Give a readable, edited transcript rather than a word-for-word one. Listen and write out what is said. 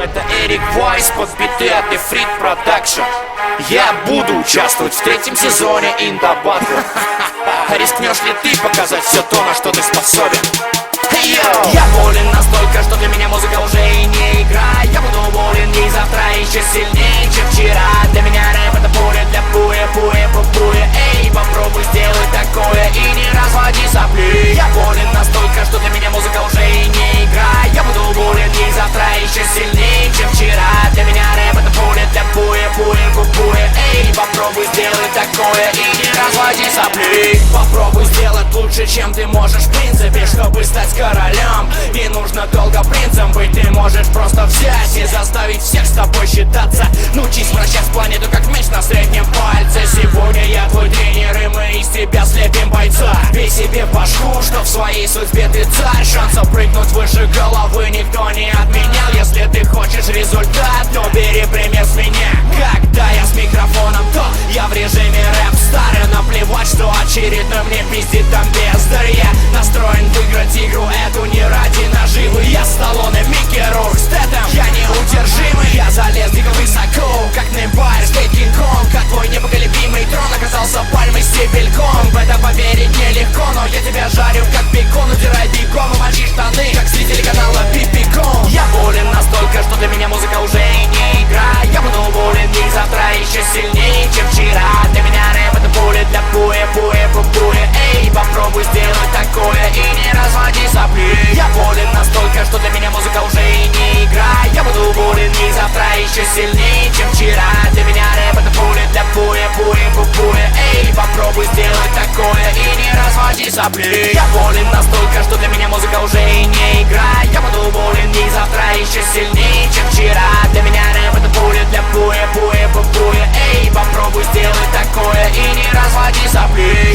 это Эрик Вайс под биты от Ефрит Продакшн. Я буду участвовать в третьем сезоне In The Battle. Рискнешь ли ты показать все то, на что ты способен? Я болен настолько, что для меня музыка уже и не игра. Я буду болен и завтра еще сильнее, чем вчера. Для меня рэп это поле для буя, буя, буя. Эй, попробуй сделать такое и не разводи сопли. Я болен настолько, что для меня музыка уже и не игра. Я буду болен и завтра еще сильнее, чем вчера. Для меня рэп это поле для буя, буя, буя. Эй, попробуй сделать такое и не разводи сопли. Попробуй сделать лучше, чем ты можешь в принципе, чтобы стать королем. Не нужно долго принцем быть, ты можешь просто взять и заставить всех с тобой считаться. Научись вращать планету как меч на среднем пальце. Сегодня я твой тренер, и мы из тебя слепим бойца. Бей себе в башку, что в своей судьбе ты царь. Шансов прыгнуть выше головы никто не отменял. Если ты хочешь результат, то бери пример с меня. Когда я с микрофоном, то я в режиме рэп-стар. И наплевать, что очередной мне пиздит там бездарь. Я настроен выиграть игру эту не ради наживы. Я Сталлоне, Микки Рурк, Стэтэм, я неудержимый. Я залез дико высоко, как Немпайр Стейт Кинг-Конг. Как твой непоколебимый трон оказался пальмой стебельком. В это поверить нелегко, но я тебя жарю как бекон. Удирай бегом и мочи штаны, как зрители канала Пипикон. Я болен настолько, что для меня музыка уже и не игра. Я буду болен и завтра еще сильнее, чем вчера. Для меня рэп это поле для буя, буя, буя. Эй, попробуй сделать такое и не разводи сопли. Я болен настолько, что для меня музыка уже и не игра. Я буду болен и завтра еще сильнее, чем вчера. Для меня рэп это поле для буя, буя, буя. Эй, попробуй сделать такое и не разводи сопли. Я болен настолько, что для меня музыка уже и не игра. Я буду болен и завтра еще сильнее, чем вчера. Для меня рэп это поле для буя, буя, буя. Эй, попробуй сделать такое и не разводи сопли.